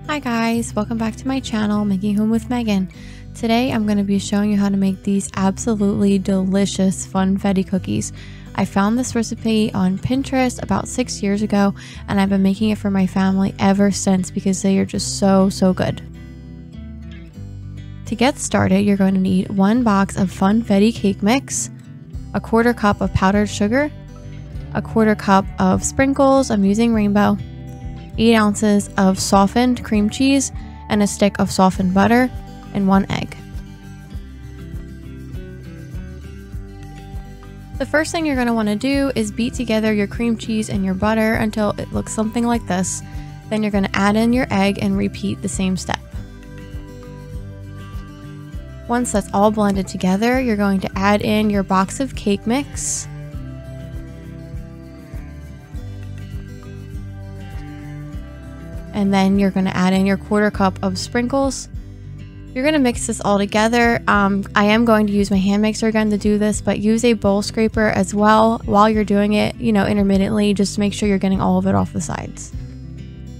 Hi guys, welcome back to my channel, Making Home with Megan. Today I'm going to be showing you how to make these absolutely delicious funfetti cookies. I found this recipe on Pinterest about 6 years ago and I've been making it for my family ever since because they are just so good. To get started, you're going to need 1 box of funfetti cake mix, a 1/4 cup of powdered sugar, a 1/4 cup of sprinkles, I'm using rainbow, 8 ounces of softened cream cheese, and a stick of softened butter, and 1 egg. The first thing you're going to want to do is beat together your cream cheese and your butter until it looks something like this. Then you're going to add in your egg and repeat the same step. Once that's all blended together, you're going to add in your box of cake mix. And then you're going to add in your 1/4 cup of sprinkles. You're going to mix this all together. I am going to use my hand mixer again to do this, but use a bowl scraper as well while you're doing it, intermittently, just to make sure you're getting all of it off the sides.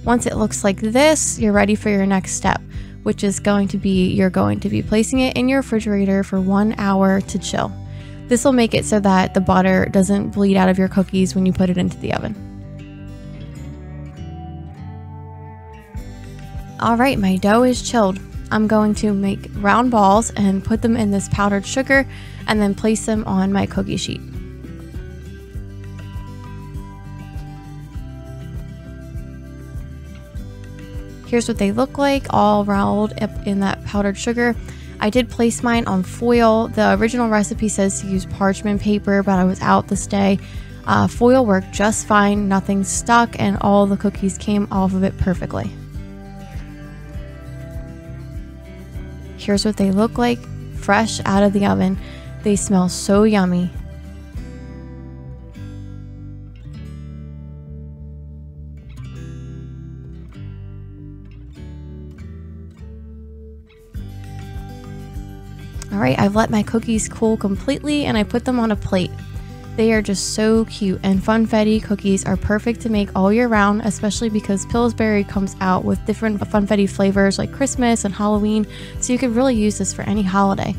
Once it looks like this, you're ready for your next step, which is you're going to be placing it in your refrigerator for 1 hour to chill. This will make it so that the butter doesn't bleed out of your cookies when you put it into the oven. Alright, my dough is chilled. I'm going to make round balls and put them in this powdered sugar and then place them on my cookie sheet. Here's what they look like, all rolled up in that powdered sugar. I did place mine on foil. The original recipe says to use parchment paper, but I was out this day. Foil worked just fine, nothing stuck, and all the cookies came off of it perfectly. Here's what they look like, fresh out of the oven. They smell so yummy. Alright, I've let my cookies cool completely and I put them on a plate. They are just so cute, and funfetti cookies are perfect to make all year round, especially because Pillsbury comes out with different funfetti flavors like Christmas and Halloween, so you could really use this for any holiday.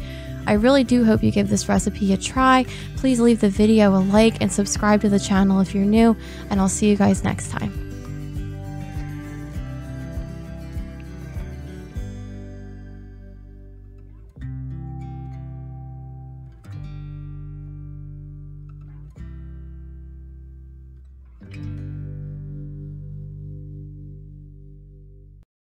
I really do hope you give this recipe a try. Please leave the video a like and subscribe to the channel if you're new, and I'll see you guys next time.